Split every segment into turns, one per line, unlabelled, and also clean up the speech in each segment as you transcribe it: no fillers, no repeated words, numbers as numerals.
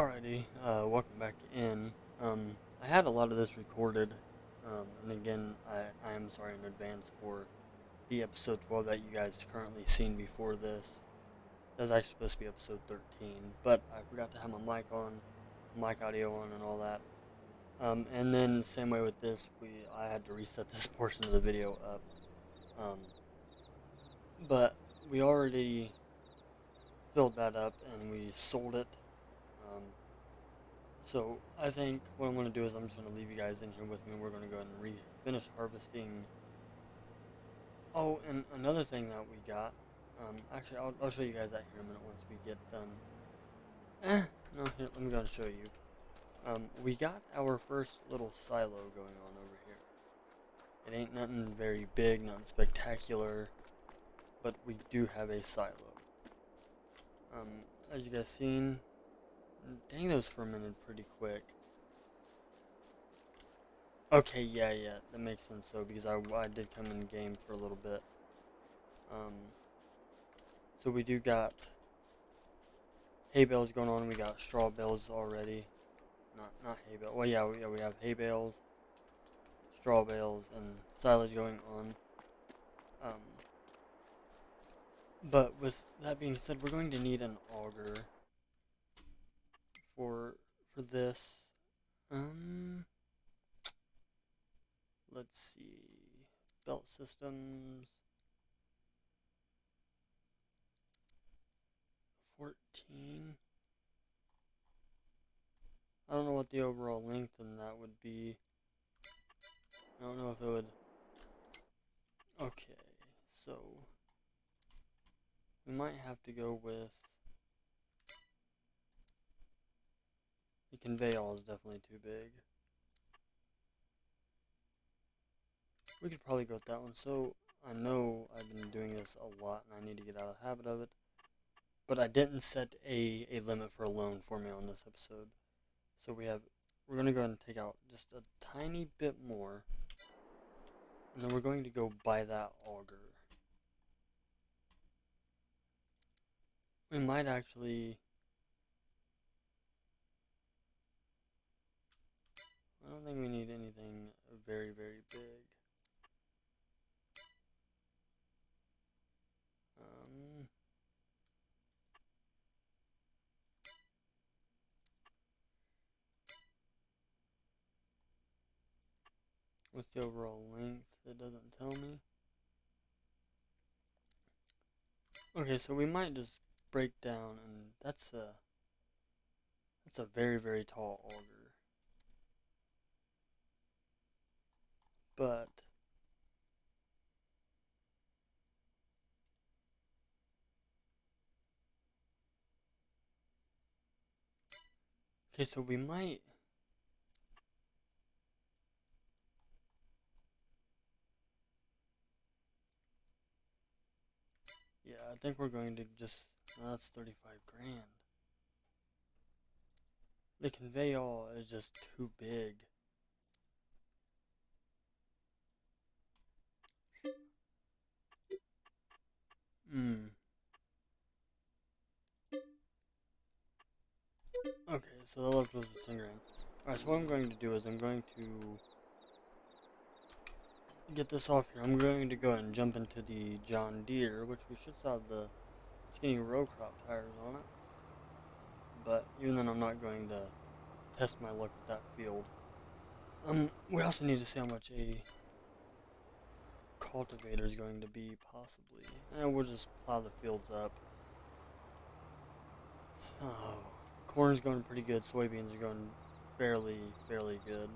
Alrighty, welcome back in. I had a lot of this recorded, and again, I am sorry in advance for the episode 12 that you guys currently seen before this. That was actually supposed to be episode 13, but I forgot to have my mic on, mic audio on, and all that. And then the same way with this, I had to reset this portion of the video up. But we already filled that up and we sold it. So I think what I'm going to do is I'm just going to leave you guys in here with me. We're going to go ahead and finish harvesting. Oh, and another thing that we got, actually I'll show you guys that here in a minute once we get done. No, here, let me go and show you. We got our first little silo going on over here. It ain't nothing very big, nothing spectacular, but we do have a silo. As you guys seen, dang, those fermented pretty quick. Okay, yeah, that makes sense though, because I did come in game for a little bit. So we do got hay bales going on, we got straw bales already. Not hay bales, well yeah, we have hay bales, straw bales, and silage going on. But with that being said, we're going to need an auger for this. Let's see, belt systems, 14. I don't know what the overall length in that would be. I don't know if it would. Okay, so we might have to go with the conveyor is definitely too big. We could probably go with that one. So I know I've been doing this a lot and I need to get out of the habit of it. But I didn't set a limit for a loan for me on this episode. So we're going to go ahead and take out just a tiny bit more. And then we're going to go buy that auger. We might actually... I don't think we need anything very, very big. What's the overall length? It doesn't tell me. Okay, so we might just break down, and that's a very, very tall auger. But okay, so we might. Yeah, I think we're going to just. That's 35 grand. The conveyor is just too big. Okay, so the left was 10 grand. Alright, so what I'm going to do is I'm going to get this off here. I'm going to go ahead and jump into the John Deere, which we should still have the skinny row crop tires on it. But even then, I'm not going to test my luck with that field. We also need to see how much a cultivator is going to be, possibly. And we'll just plow the fields up. Oh, corn's going pretty good. Soybeans are going fairly good.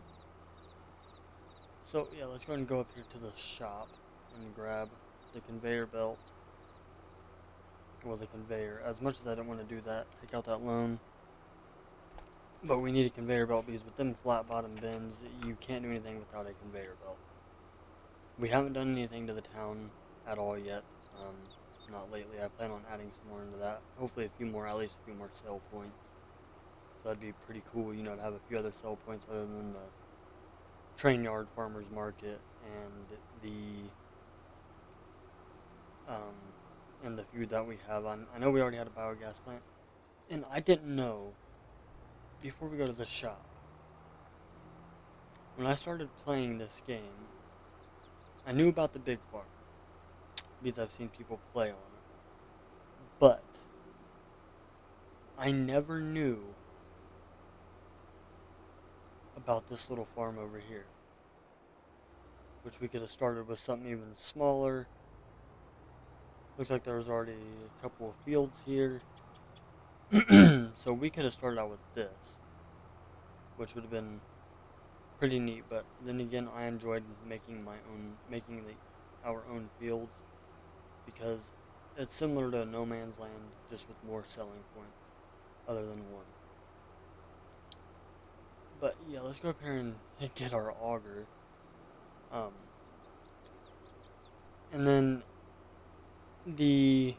So yeah, let's go ahead and go up here to the shop and grab the conveyor belt. Well, the conveyor. As much as I don't want to do that, take out that loan. But we need a conveyor belt because with them flat bottom bins, you can't do anything without a conveyor belt. We haven't done anything to the town at all yet. Not lately. I plan on adding some more into that. Hopefully a few more, at least a few more sell points. So that'd be pretty cool, you know, to have a few other sell points other than the train yard, farmers market, and the few that we have. I know we already had a biogas plant, and I didn't know before we go to the shop, when I started playing this game, I knew about the big farm because I've seen people play on it, but I never knew about this little farm over here, which we could have started with something even smaller. Looks like there was already a couple of fields here. So we could have started out with this, which would have been pretty neat. But then again, I enjoyed making our own fields, because it's similar to No Man's Land, just with more selling points, other than one. But yeah, let's go up here and get our auger. And then the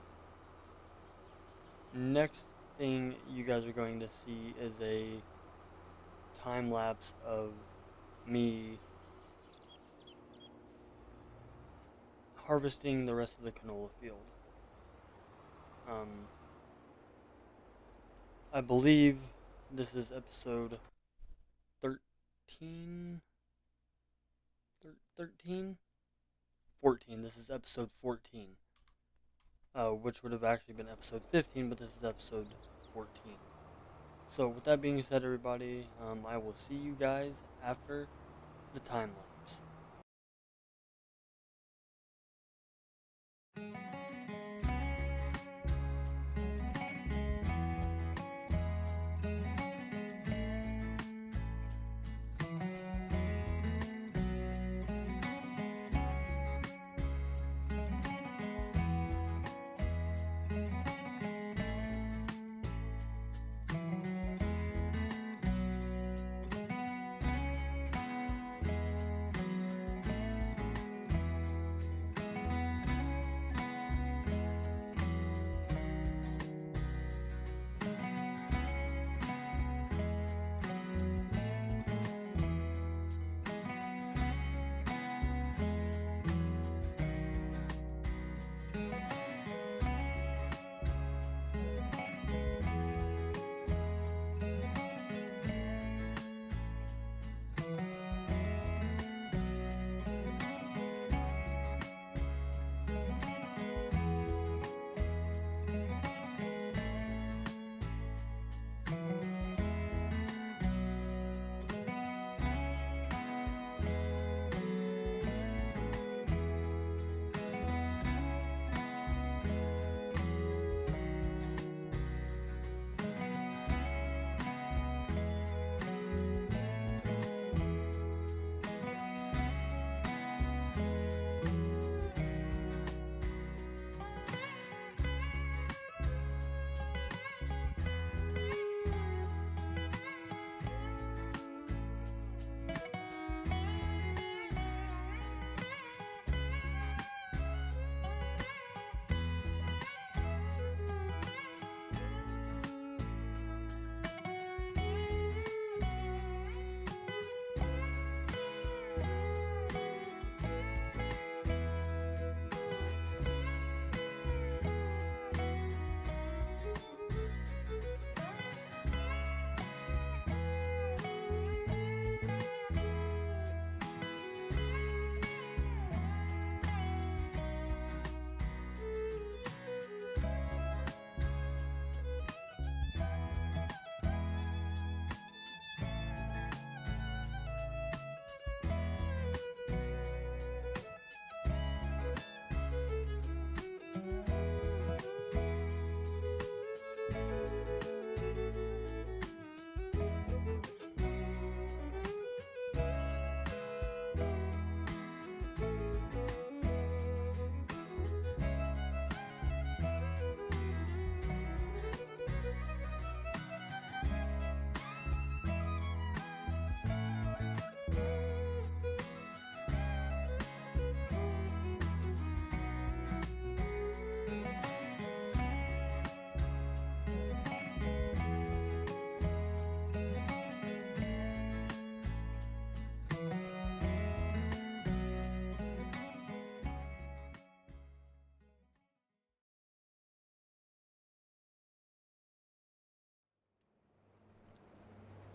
next thing you guys are going to see is a time lapse of me harvesting the rest of the canola field. I believe this is episode 13? 13? 14. This is episode 14. Which would have actually been episode 15, but this is episode 14. So with that being said, everybody, I will see you guys after the time lapse.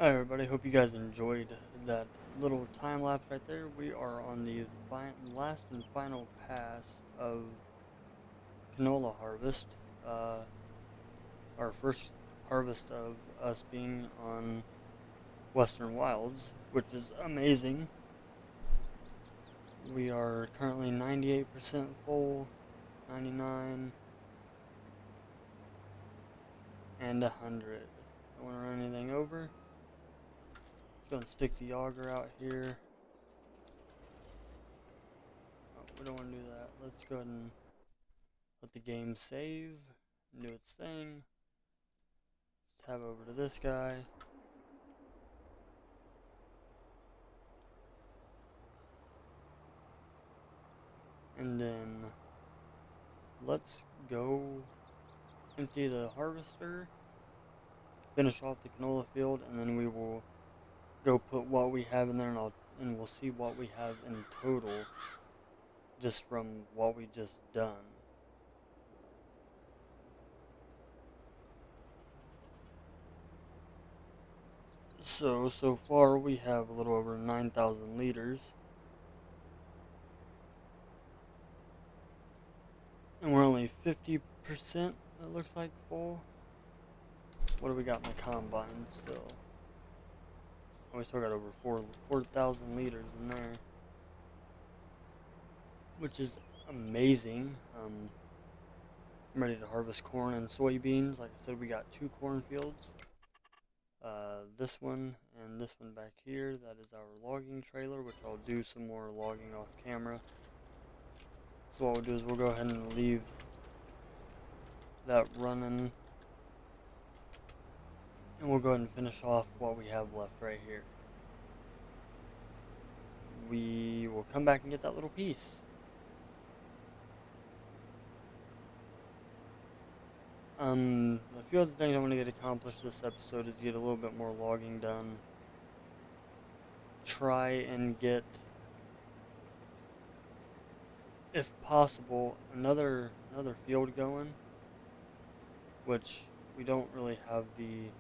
Hi everybody, hope you guys enjoyed that little time lapse right there. We are on the last and final pass of canola harvest. Our first harvest of us being on Western Wilds, which is amazing. We are currently 98% full, 99, and 100. Don't want to run anything over. Just gonna stick the auger out here. Oh, we don't want to do that. Let's go ahead and let the game save and do its thing. Tab over to this guy. And then let's go empty the harvester, finish off the canola field, and then we will go put what we have in there, and we'll see what we have in total just from what we just done. So far we have a little over 9,000 liters. And we're only 50%, it looks like, full. What do we got in the combine still? Oh, we still got over 4,000 liters in there, which is amazing. I'm ready to harvest corn and soybeans. Like I said, we got 2 cornfields. This one and this one back here, that is our logging trailer, which I'll do some more logging off camera. So what we'll do is we'll go ahead and leave that running, and we'll go ahead and finish off what we have left right here. We will come back and get that little piece. A few other things I want to get accomplished this episode is get a little bit more logging done. Try and get, if possible, another field going, which we don't really have the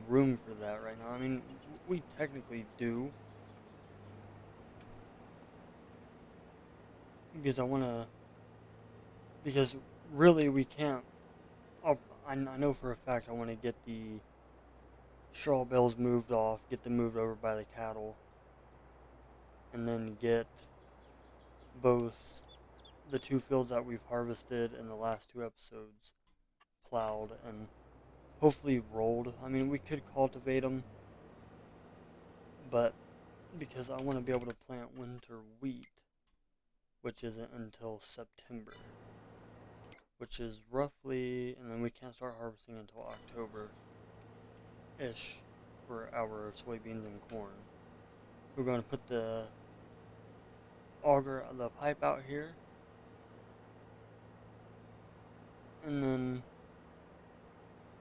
room for that right now. I mean, we technically do, because really we can't. I know for a fact I want to get the straw bales moved off, get them moved over by the cattle, and then get both the 2 fields that we've harvested in the last 2 episodes plowed and hopefully rolled. I mean, we could cultivate them, but because I want to be able to plant winter wheat, which isn't until September, which is roughly, and then we can't start harvesting until October-ish for our soybeans and corn. We're going to put the pipe out here, and then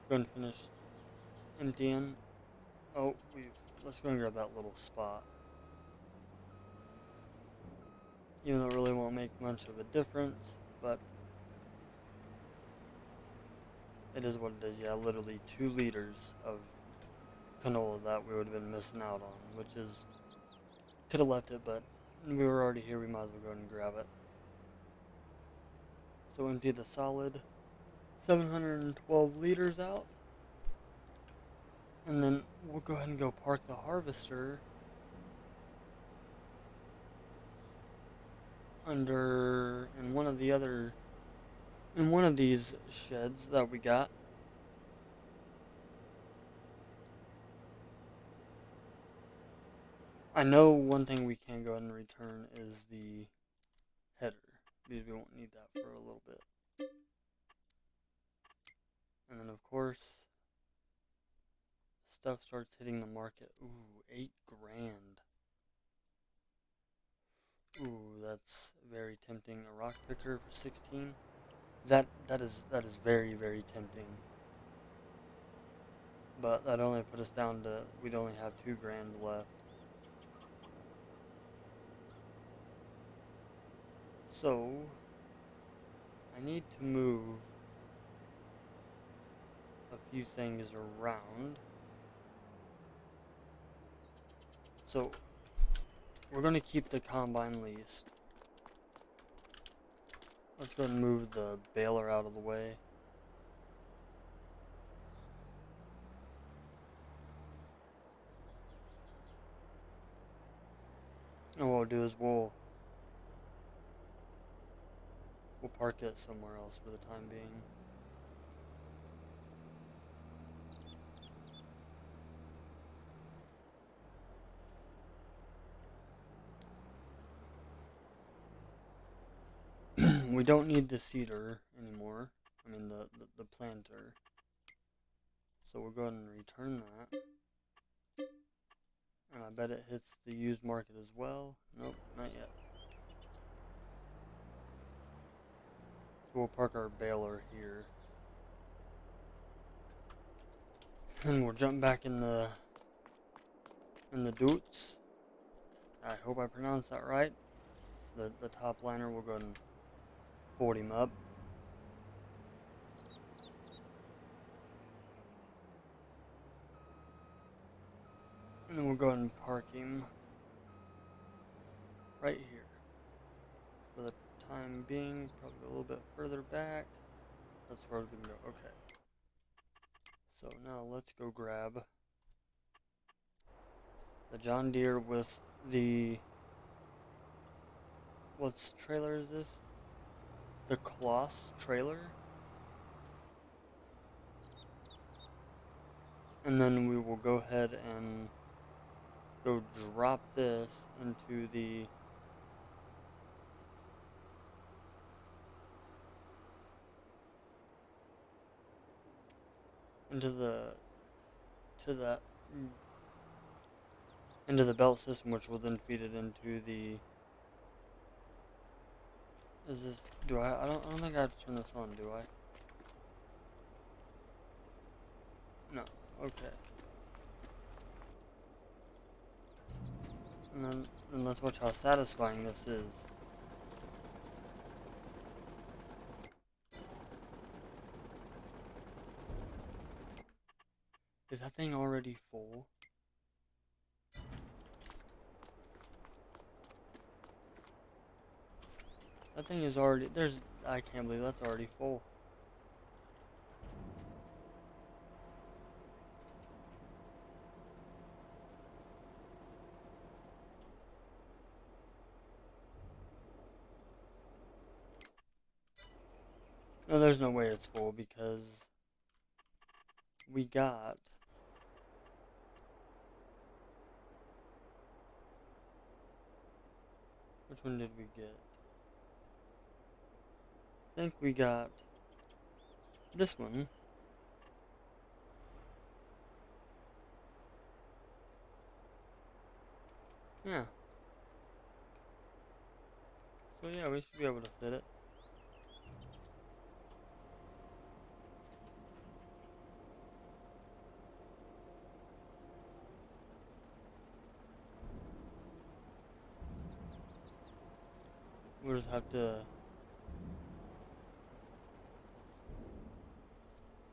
we're going to finish emptying. Oh, let's go and grab that little spot. Even though it really won't make much of a difference, but it is what it is. Yeah, literally 2 liters of canola that we would have been missing out on, which is, could have left it, but we were already here, we might as well go ahead and grab it. So empty the solid 712 liters out, and then we'll go ahead and go park the harvester in one of these sheds that we got. I know one thing we can go ahead and return is the header, because we won't need that for a little bit. And then of course, stuff starts hitting the market. Ooh, 8 grand. Ooh, that's very tempting. A rock picker for 16. That is very, very tempting. But that only put us down to, we'd only have 2 grand left. So I need to move a few things around. So we're going to keep the combine leased. Let's go ahead and move the baler out of the way. And what we'll do is we'll park it somewhere else for the time being. We don't need the seeder anymore. I mean the planter. So we'll go ahead and return that. And I bet it hits the used market as well. Nope, not yet. So we'll park our baler here. And we'll jump back in the Doots. I hope I pronounced that right. The top liner, we'll go ahead and fold him up. And then we'll go ahead and park him right here. For the time being, probably a little bit further back. That's where we can go. Okay. So now let's go grab the John Deere with the... What's trailer is this? The Kloss trailer. And then we will go ahead and go drop this into the into the belt system, which will then feed it into the... Is this... Do I don't think I have to turn this on, do I? No. Okay. And then let's watch how satisfying this is. Is that thing already full? That thing is already... I can't believe that's already full. No, there's no way it's full because we got... Which one did we get? I think we got this one. Yeah. So yeah, we should be able to fit it. We'll just have to...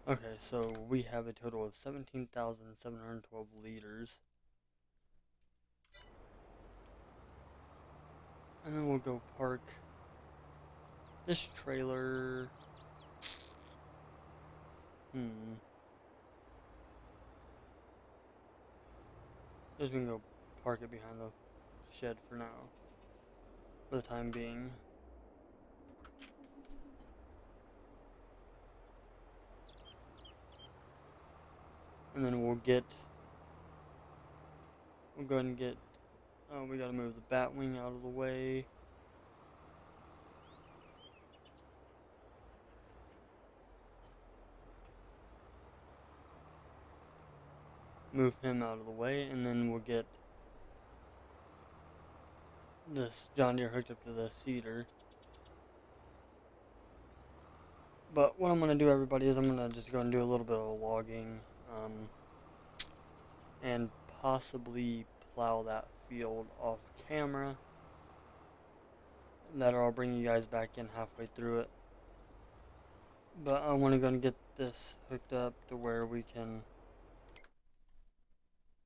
Okay, so we have a total of 17,712 liters. And then we'll go park this trailer. Just gonna go park it behind the shed for now. For the time being. And then we'll go ahead and get, oh, we gotta move the bat wing out of the way. Move him out of the way, and then we'll get this John Deere hooked up to the seeder. But what I'm gonna do, everybody, is I'm gonna just go and do a little bit of logging, and possibly plow that field off camera. That'll all bring you guys back in halfway through it. But I want to go and get this hooked up to where we can...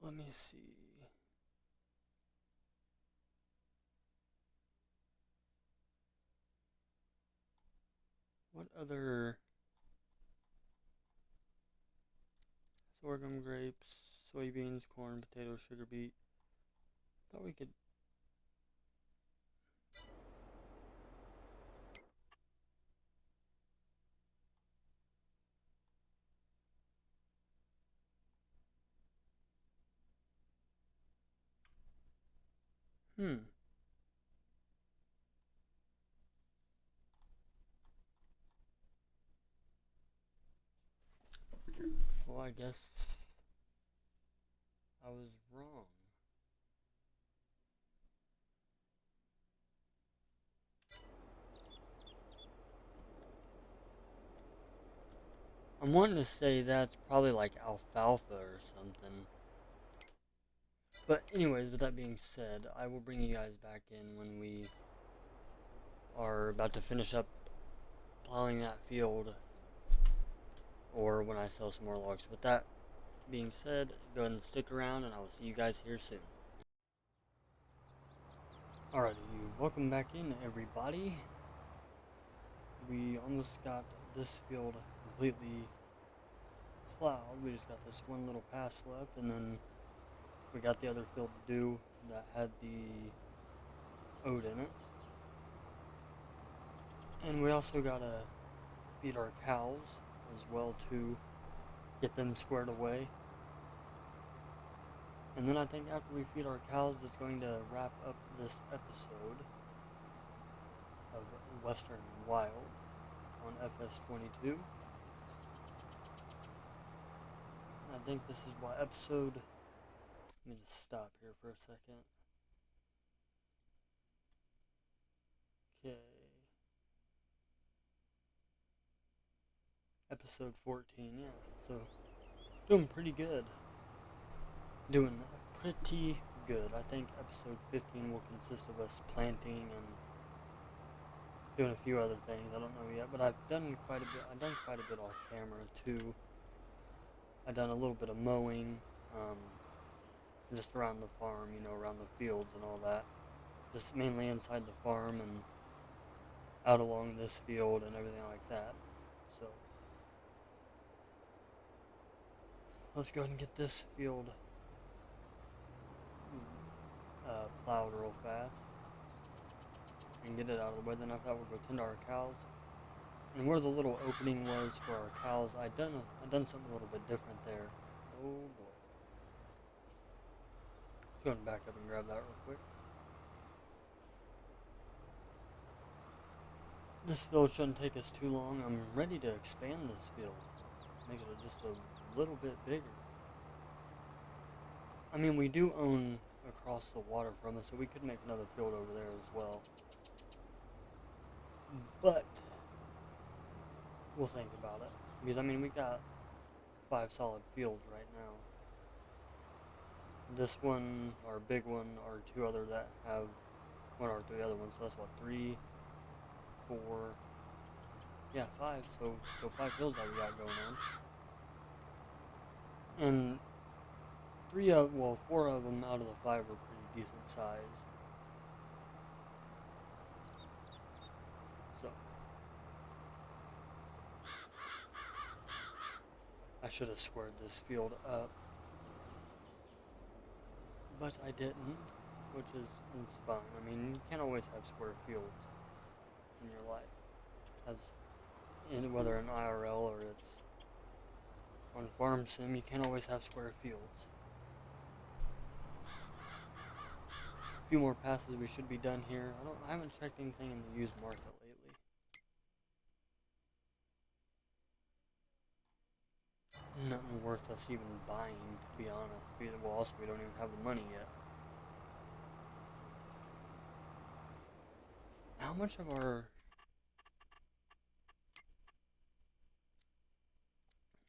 Let me see. What other sorghum, grapes, soybeans, corn, potato, sugar beet? Thought we could. Hmm. Well, I guess I was wrong. I'm wanting to say that's probably like alfalfa or something. But anyways, with that being said, I will bring you guys back in when we are about to finish up plowing that field, or when I sell some more logs. With that being said, go ahead and stick around and I will see you guys here soon. Alrighty, welcome back in, everybody. We almost got this field completely plowed. We just got this one little pass left, and then we got the other field to do that had the oat in it. And we also gotta feed our cows as well to get them squared away. And then I think after we feed our cows, it's going to wrap up this episode of Western Wild on FS22. I think this is what episode. Let me just stop here for a second. Okay. Episode 14, yeah. So, doing pretty good. Doing pretty good. I think episode 15 will consist of us planting and doing a few other things. I don't know yet, but I've done quite a bit. I've done quite a bit off camera too. I've done a little bit of mowing, just around the farm, around the fields and all that. Just mainly inside the farm and out along this field and everything like that. So let's go ahead and get this field plowed real fast and get it out of the way. Then after that, we'll go tend to our cows. And where the little opening was for our cows, I've done something a little bit different there. Oh boy. Let's go ahead and back up and grab that real quick. This field shouldn't take us too long. I'm ready to expand this field. Make it just a little bit bigger. I mean, we do own across the water from us, so we could make another field over there as well. But we'll think about it. Because, I mean, we got 5 solid fields right now. This one, our big one, our 2 other that have 1 or 3 other ones. So that's what, 3, 4, yeah, 5. So 5 fields that we got going on. And 4 of them out of the 5 are pretty decent size. So I should have squared this field up, but I didn't, which is fine. I mean, you can't always have square fields in your life, whether in IRL or it's on Farm Sim. You can't always have square fields. A few more passes, we should be done here. I haven't checked anything in the used market lately. Nothing worth us even buying, to be honest. Well, also we don't even have the money yet. How much of our...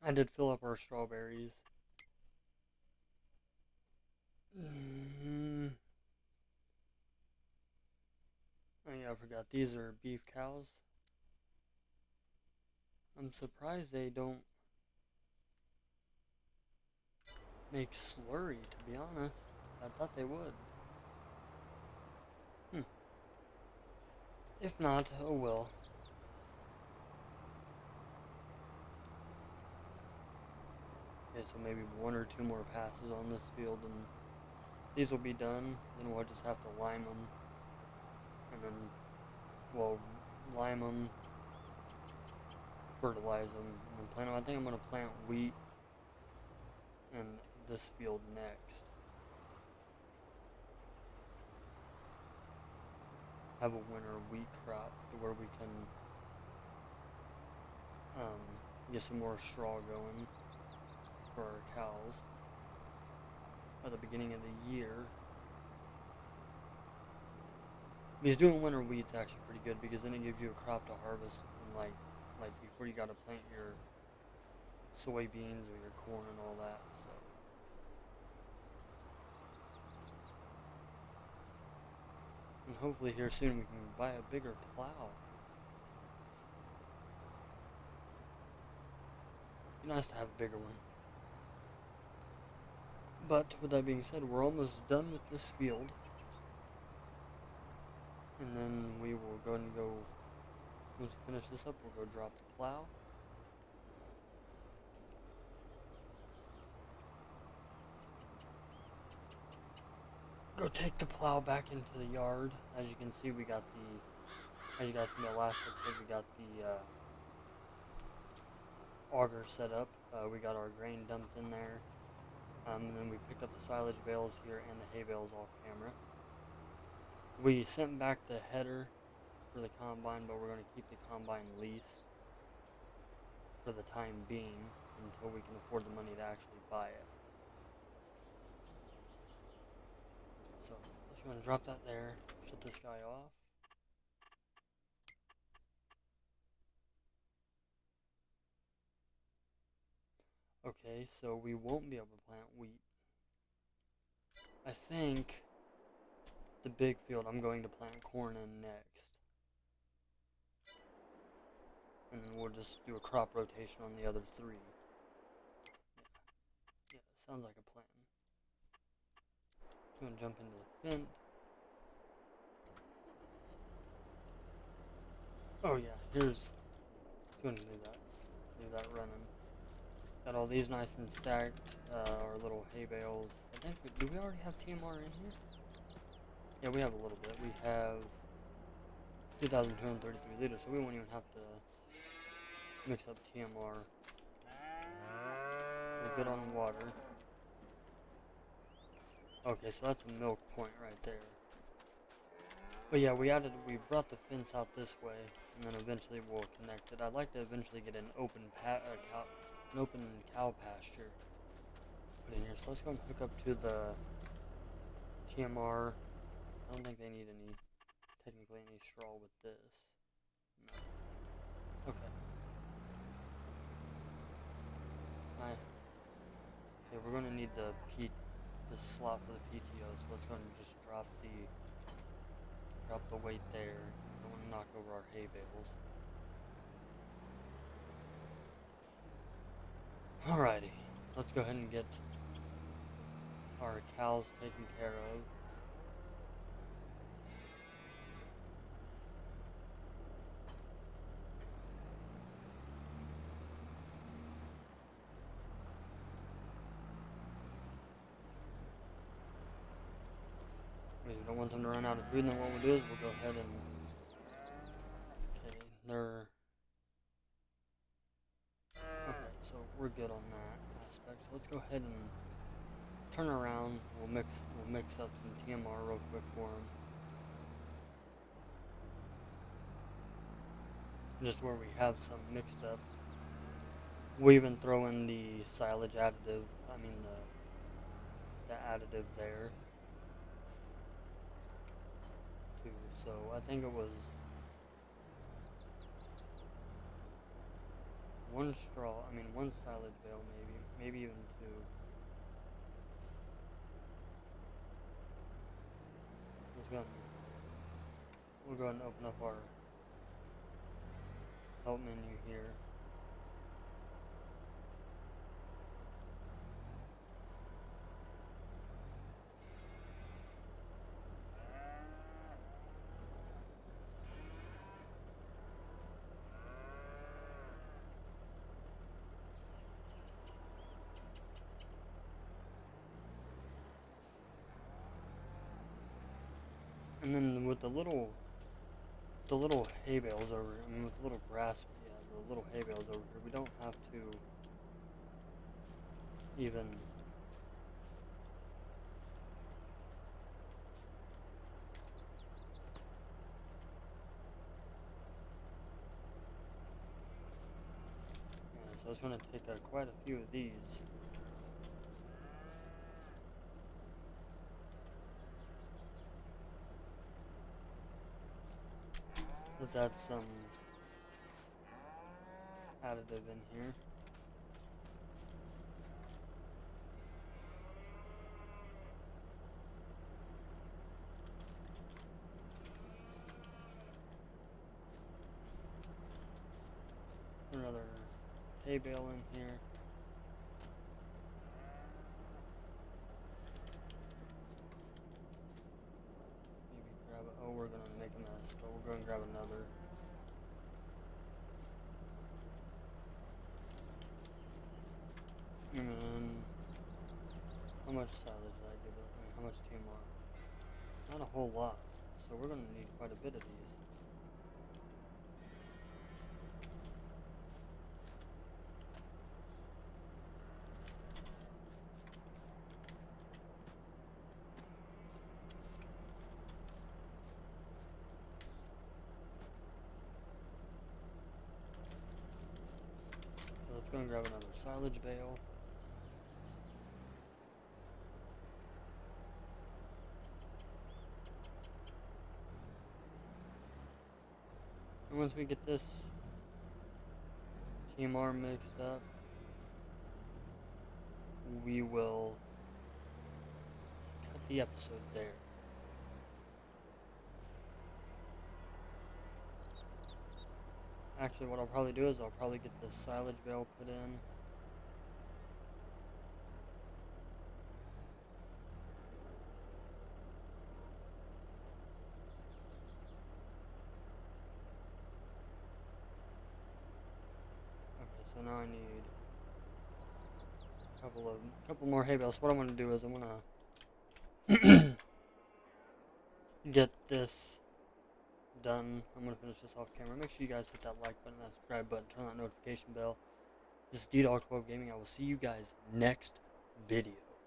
I did fill up our strawberries. Oh yeah, I forgot. These are beef cows. I'm surprised they don't make slurry, to be honest. I thought they would. If not, oh well. Okay, so maybe 1 or 2 more passes on this field and these will be done. Then we'll just have to lime them. And then we'll lime them, fertilize them, and then plant them. I think I'm going to plant wheat in this field next. Have a winter wheat crop to where we can get some more straw going for our cows at the beginning of the year. Because doing winter wheat's actually pretty good because then it gives you a crop to harvest and like before you gotta plant your soybeans or your corn and all that. So and hopefully here soon we can buy a bigger plow. It'd be nice to have a bigger one. But with that being said, we're almost done with this field. And then we will go and once we finish this up, we'll go drop the plow. Go take the plow back into the yard. As you can see, we got as you guys saw in the last episode, we got the auger set up. We got our grain dumped in there. And then we picked up the silage bales here and the hay bales off camera. We sent back the header for the combine, but we're going to keep the combine leased for the time being until we can afford the money to actually buy it. So let's go and drop that there, shut this guy off. Okay, so we won't be able to plant wheat. I think the big field I'm going to plant corn in next. And then we'll just do a crop rotation on the other 3. Yeah, sounds like a plan. I'm going to jump into the fence. Oh yeah, here's going to leave that running. Got all these nice and stacked, our little hay bales. I think, do we already have TMR in here? Yeah, we have a little bit. We have 2,233 liters, so we won't even have to mix up TMR. We're good on water. Okay, so that's a milk point right there. But yeah, we brought the fence out this way, and then eventually we'll connect it. I'd like to eventually get an open cow pasture put in here. So let's go and hook up to the TMR. I don't think they need technically any straw with this. No. Okay. Okay, we're gonna need the slot for the PTO, so let's go and just drop the weight there. Don't want to knock over our hay bales. Alrighty, let's go ahead and get our cows taken care of. We don't want them to run out of food, and then what we'll do is we'll go ahead and... Okay, okay, so we're good on that aspect. So let's go ahead and turn around. We'll mix up some TMR real quick for them. Just where we have some mixed up. We even throw in the silage additive, the additive there too. So I think it was one silage bale maybe even 2. We'll go ahead and open up our help menu here. And then with the little hay bales over, I mean with the little grass, yeah, the little hay bales over here, we don't have to even so I was going to take quite a few of these. Let's add some additive in here. Another hay bale in here. Maybe grab it. Oh, we're going to make a mess, but we're going to grab another. And then, how much silage did I give it? I mean, how much TMR? Not a whole lot, so we're going to need quite a bit of these. So let's go and grab another silage bale. And once we get this TMR mixed up, we will cut the episode there. Actually, what I'll probably do is I'll probably get this silage bale put in. Okay, so now I need a couple more hay bales. What I'm gonna do is I'm gonna get this done. I'm gonna finish this off camera. Make sure you guys hit that like button, that subscribe button, turn that notification bell. This is D-Dog 12 Gaming. I will see you guys next video.